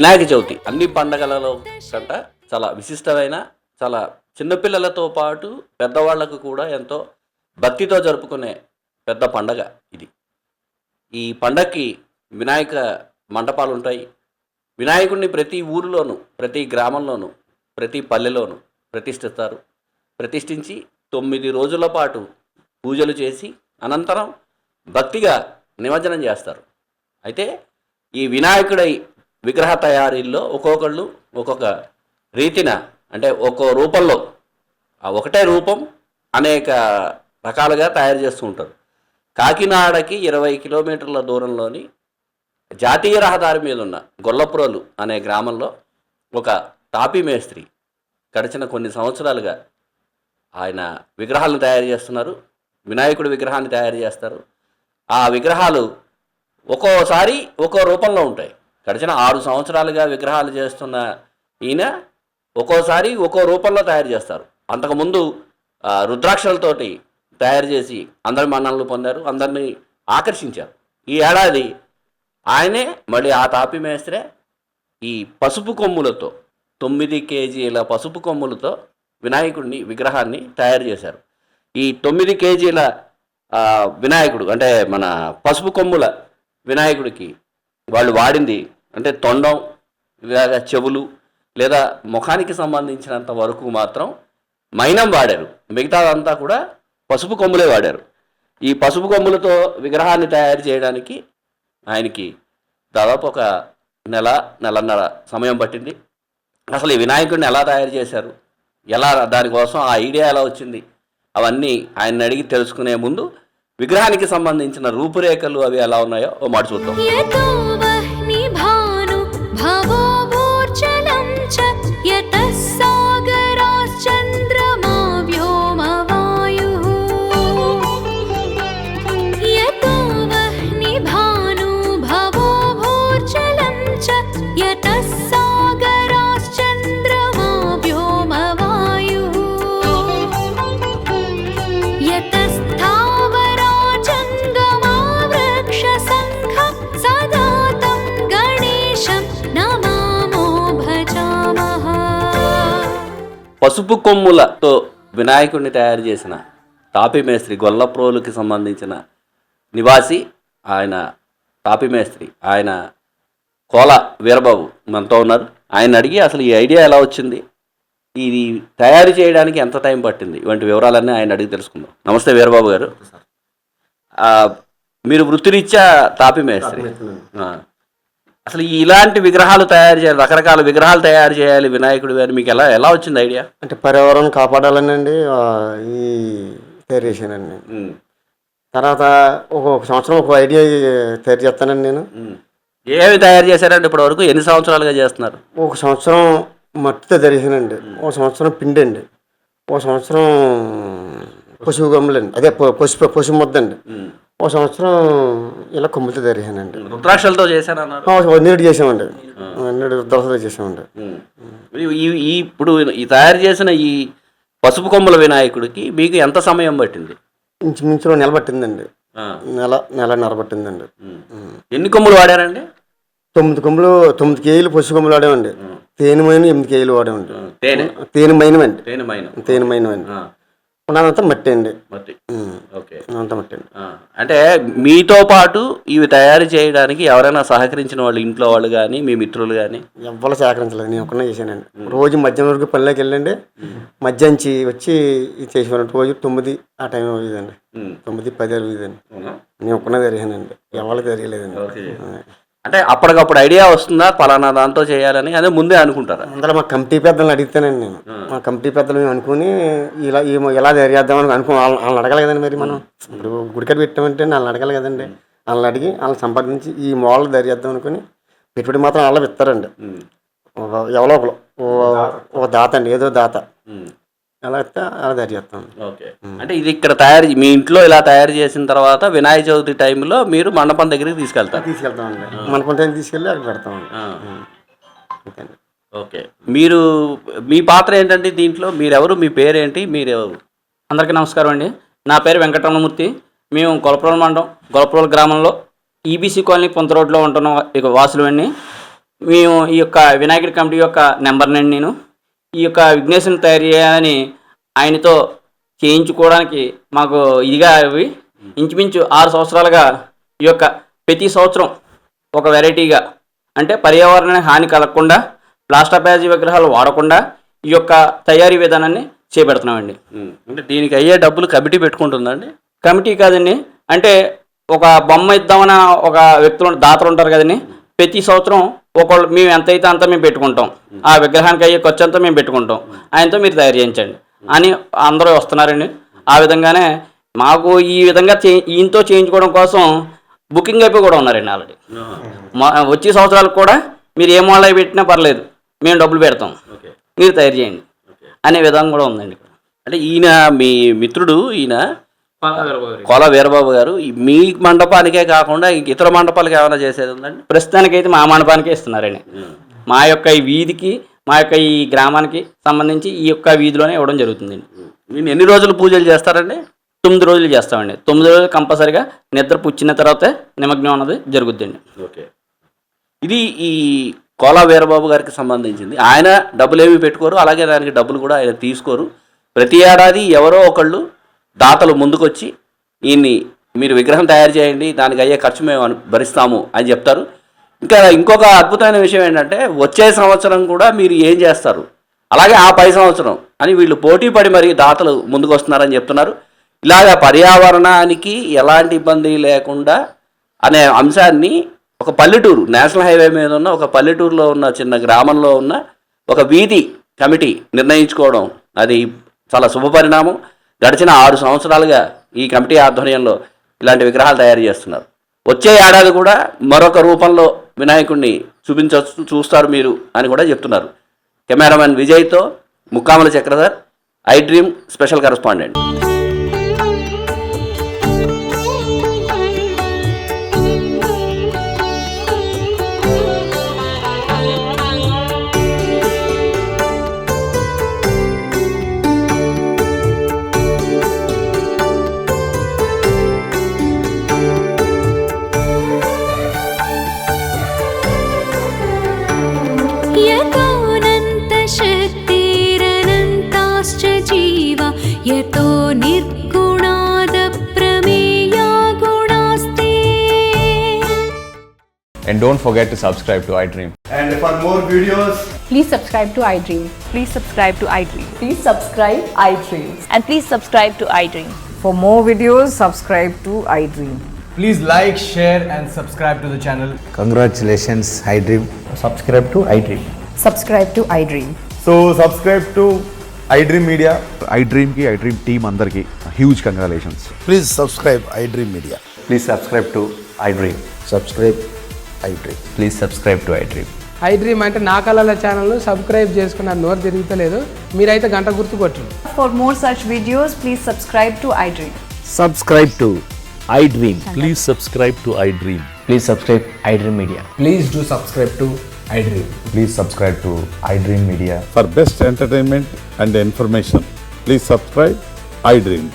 వినాయక చవితి అన్ని పండగలలో కంట చాలా విశిష్టమైన, చాలా చిన్నపిల్లలతో పాటు పెద్దవాళ్ళకు కూడా ఎంతో భక్తితో జరుపుకునే పెద్ద పండగ ఇది. ఈ పండగకి వినాయక మంటపాలుంటాయి. వినాయకుడిని ప్రతి ఊరిలోనూ, ప్రతి గ్రామంలోనూ, ప్రతి పల్లెలోనూ ప్రతిష్ఠిస్తారు. ప్రతిష్ఠించి 9 రోజుల పాటు పూజలు చేసి అనంతరం భక్తిగా నిమజ్జనం చేస్తారు. అయితే ఈ వినాయకుడి విగ్రహ తయారీల్లో ఒక్కొక్కళ్ళు ఒక్కొక్క రీతిన, అంటే ఒక్కో రూపంలో ఒకటే రూపం అనేక రకాలుగా తయారు చేస్తూ ఉంటారు. కాకినాడకి 20 కిలోమీటర్ల దూరంలోని జాతీయ రహదారి మీద ఉన్న గొల్లప్రోలు అనే గ్రామంలో ఒక తాపీ మేస్త్రి గడిచిన కొన్ని సంవత్సరాలుగా ఆయన విగ్రహాలను తయారు చేస్తున్నారు. వినాయకుడి విగ్రహాన్ని తయారు చేస్తారు. ఆ విగ్రహాలు ఒక్కోసారి ఒక్కో రూపంలో ఉంటాయి. గడిచిన 6 సంవత్సరాలుగా విగ్రహాలు చేస్తున్న ఈయన ఒక్కోసారి ఒక్కో రూపంలో తయారు చేస్తారు. అంతకుముందు రుద్రాక్షలతోటి తయారు చేసి అందరి మన్ననలు పొందారు, అందరినీ ఆకర్షించారు. ఈ ఏడాది ఆయనే మళ్ళీ ఆ తాపి మేస్త్రే ఈ పసుపు కొమ్ములతో 9 కేజీల పసుపు కొమ్ములతో వినాయకుడిని విగ్రహాన్ని తయారు చేశారు. ఈ 9 కేజీల వినాయకుడు అంటే మన పసుపు కొమ్ముల వినాయకుడికి వాళ్ళు వాడింది అంటే తొండం, లేదా చెవులు, లేదా ముఖానికి సంబంధించినంత వరకు మాత్రం మైనం వాడారు. మిగతాదంతా కూడా పసుపు కొమ్ములే వాడారు. ఈ పసుపు కొమ్ములతో విగ్రహాన్ని తయారు చేయడానికి ఆయనకి దాదాపు ఒక నెలన్నర సమయం పట్టింది. అసలు ఈ వినాయకుడిని ఎలా తయారు చేశారు, ఎలా దానికోసం ఆ ఐడియా ఎలా వచ్చింది, అవన్నీ ఆయన అడిగి తెలుసుకునే ముందు విగ్రహానికి సంబంధించిన రూపురేఖలు అవి ఎలా ఉన్నాయో ఓ మాట చూద్దాం. పసుపు కొమ్ములతో వినాయకుడిని తయారు చేసిన తాపీ మేస్త్రి, గొల్లప్రోలుకి సంబంధించిన నివాసి ఆయన తాపీ మేస్త్రి, ఆయన కోల వీరబాబు మనతో ఉన్నారు. ఆయన అడిగి అసలు ఈ ఐడియా ఎలా వచ్చింది, ఇది తయారు చేయడానికి ఎంత టైం పట్టింది, ఇవంటి వివరాలన్నీ ఆయన అడిగి తెలుసుకుందాం. నమస్తే వీరబాబు గారు. మీరు వృత్తిరీత్యా తాపీ మేస్త్రి. అసలు ఇలాంటి విగ్రహాలు తయారు చేయాలి, రకరకాల విగ్రహాలు తయారు చేయాలి వినాయకుడి అని మీకు ఎలా వచ్చింది ఐడియా? అంటే పర్యావరణం కాపాడాలనండి ఈ తయారు చేశానండి. తర్వాత ఒక సంవత్సరం ఒక ఐడియా తయారు చేస్తానండి నేను. ఏమి తయారు చేశారండి ఇప్పటి వరకు? ఎన్ని సంవత్సరాలుగా చేస్తున్నారు? ఒక సంవత్సరం మట్టితో తయారు, ఒక సంవత్సరం పిండి అండి, ఒక సంవత్సరం పశువు గమ్ములండి, అదే పశువు ముద్ద అండి, ఒక సంవత్సరం ఇలా కొమ్ములతో తయారు. రుద్రాక్షలతో చేశానన్నారు. నీటి చేసామండి, నీటి రుద్రాక్షలతో చేసామండి. ఇప్పుడు ఈ తయారు చేసిన ఈ పసుపు కొమ్ముల వినాయకుడికి మీకు ఎంత సమయం పట్టింది? ఇంచుమించులో నెల పట్టిందండి. నెలన్నర పట్టిందండి. ఎన్ని కొమ్ములు వాడారండి? 9 కొమ్ములు, 9 కేజీలు పసుపు కొమ్ములు వాడామండి. తేనె మైనం 8 కేజీలు వాడామండి. తేనె మైనం అండి. తేనె మైనం అండి. అంతా మట్టి అండి. అంతా మట్టి అండి. అంటే మీతో పాటు ఇవి తయారు చేయడానికి ఎవరైనా సహకరించిన వాళ్ళు, ఇంట్లో వాళ్ళు కానీ మీ మిత్రులు కానీ? ఎవరు సహకరించలేదు, నేను ఒక్కనే చేశానండి. రోజు మధ్యాహ్నం వరకు పనిలోకి వెళ్ళండి, మధ్యాహ్నం వచ్చి చేసేవాడు. రోజు 9 ఆ టైం అయ్యేదండి, 9, 10 అయ్యేదండి. నేను ఒక్కనే జరిగానండి, ఎవరు జరగలేదండి. అంటే అప్పటికప్పుడు ఐడియా వస్తుందా పలానా దాంతో చేయాలని? అదే ముందే అనుకుంటారా? అందులో మా కమిటీ పెద్దలను అడిగితేనండి నేను, మా కమిటీ పెద్దలు అనుకుని ఎలా చేద్దామని వాళ్ళని అడగాలి కదండి. మరి మనం ఇప్పుడు గుడికట్టు పెట్టామంటే వాళ్ళని అడగాలి కదండి. వాళ్ళని అడిగి వాళ్ళని సంపాదించి ఈ మోడల్ చేద్దాం అనుకుని పెట్టుబడి మాత్రం వాళ్ళ ఇస్తారండి. ఎవరో ఒకరు, ఒక దాత అండి, ఏదో దాత ఎలా ఇస్తే అలా తయారు చేస్తాం. ఓకే. అంటే ఇది ఇక్కడ మీ ఇంట్లో ఇలా తయారు చేసిన తర్వాత వినాయక చవితి టైంలో మీరు మండపం దగ్గరికి తీసుకెళ్తామండి. మండపం దగ్గరికి తీసుకెళ్ళి అక్కడ పెడతామండి. ఓకే. మీ పాత్ర ఏంటంటే దీంట్లో? మీరెవరు, మీ పేరేంటి, మీరెవరు? అందరికీ నమస్కారం అండి. నా పేరు వెంకటరమణమూర్తి. మేము గొల్లప్రోలు మండలం, గొల్లప్రోలు గ్రామంలో ఈబీసీ కాలనీ పొంత రోడ్లో ఉంటున్నాం. ఇక వాసులు అండి. మేము ఈ యొక్క వినాయకుడి కమిటీ యొక్క నెంబర్నండి నేను. ఈ యొక్క విఘ్నేశ్వరుని తయారు చేయాలని ఆయనతో చేయించుకోవడానికి మాకు ఇదిగా అవి ఇంచుమించు 6 సంవత్సరాలుగా ఈ యొక్క ప్రతి సంవత్సరం ఒక వెరైటీగా, అంటే పర్యావరణానికి హాని కలగకుండా ప్లాస్టర్ ఆఫ్ ప్యారిస్ విగ్రహాలు వాడకుండా ఈ యొక్క తయారీ విధానాన్ని చేపడుతున్నామండి. అంటే దీనికి అయ్యే డబ్బులు కమిటీ పెట్టుకుంటుందండి? కమిటీ కాదండి, అంటే ఒక బొమ్మ ఇద్దామన్న ఒక వ్యక్తులు దాతలు ఉంటారు కదండి, ప్రతి సంవత్సరం ఒకళ్ళు మేము ఎంత అయితే అంతా మేము పెట్టుకుంటాం, ఆ విగ్రహానికి అయ్యే ఖర్చు అంతా మేము పెట్టుకుంటాం, ఆయనతో మీరు తయారు చేయించండి అని అందరూ వస్తున్నారండి. ఆ విధంగానే మాకు ఈ విధంగా ఈయనతో చేయించుకోవడం కోసం బుకింగ్ అయిపోయి కూడా ఉన్నారండి ఆల్రెడీ. వచ్చే సంవత్సరాలకు కూడా మీరు ఏ మోడల్ అయి పెట్టినా పర్లేదు, మేము డబ్బులు పెడతాం, మీరు తయారు చేయండి అనే విధానం కూడా ఉందండి. అంటే ఈయన మీ మిత్రుడు ఈయన కోలా వీరబాబు గారు మీ మండపానికే కాకుండా ఇంక ఇతర మండపాలకు ఏమైనా చేసేది ఉందండి? ప్రస్తుతానికైతే మా మండపానికే ఇస్తున్నారండి. మా యొక్క ఈ వీధికి, మా యొక్క ఈ గ్రామానికి సంబంధించి ఈ యొక్క వీధిలోనే ఇవ్వడం జరుగుతుందండి. మీరు ఎన్ని రోజులు పూజలు చేస్తారండి? 9 రోజులు చేస్తామండి. 9 రోజులు కంపల్సరిగా నిద్ర పుచ్చిన తర్వాతే నిమగ్నం అన్నది జరుగుద్దండి. ఓకే. ఇది ఈ కోలా వీరబాబు గారికి సంబంధించింది. ఆయన డబ్బులు ఏమి పెట్టుకోరు, అలాగే దానికి డబ్బులు కూడా ఆయన తీసుకోరు. ప్రతి ఏడాది ఎవరో ఒకళ్ళు దాతలు ముందుకొచ్చి ఈయన్ని మీరు విగ్రహం తయారు చేయండి, దానికి అయ్యే ఖర్చు మేము భరిస్తాము అని చెప్తారు. ఇంకా ఇంకొక అద్భుతమైన విషయం ఏంటంటే వచ్చే సంవత్సరం కూడా మీరు ఏం చేస్తారు, అలాగే ఆ పై సంవత్సరం అని వీళ్ళు పోటీ పడి మరి దాతలు ముందుకు వస్తున్నారని చెప్తున్నారు. ఇలాగ పర్యావరణానికి ఎలాంటి ఇబ్బంది లేకుండా అనే అంశాన్ని ఒక పల్లెటూరు, నేషనల్ హైవే మీద ఉన్న ఒక పల్లెటూరులో ఉన్న చిన్న గ్రామంలో ఉన్న ఒక వీధి కమిటీ నిర్ణయించుకోవడం అది చాలా శుభపరిణామం. గడిచిన 6 సంవత్సరాలుగా ఈ కమిటీ ఆధ్వర్యంలో ఇలాంటి విగ్రహాలు తయారు చేస్తున్నారు. వచ్చే ఏడాది కూడా మరొక రూపంలో వినాయకుడిని చూస్తారు మీరు అని కూడా చెప్తున్నారు. కెమెరామెన్ విజయ్తో Mukkamala Chakradhar, I dream special correspondent. यतो निर्गुणाद प्रमेया गुणास्ते. And don't forget to subscribe to iDream. And for more videos, please subscribe to iDream. Please subscribe to iDream. Please subscribe iDream. And please subscribe to iDream. For more videos, subscribe to iDream. please like, share and subscribe to the channel. Congratulations, iDream. Subscribe to iDream. Subscribe to iDream. So subscribe to iDream Media. iDream ki iDream team andarki huge congratulations. Please subscribe iDream Media. Please subscribe to iDream. Subscribe iDream. Please subscribe to iDream. iDream అంటే నా కళల ఛానల్ను subscribe చేసుకున్న నోరు తిరుగుతలేదు, మీరైతే గంట గుర్తు కొట్టండి. For more such videos, please subscribe to iDream. Subscribe to iDream. Please subscribe to iDream. Please subscribe iDream Media. Please do subscribe to iDream. Please subscribe to iDream Media. For best entertainment and information, please subscribe iDream.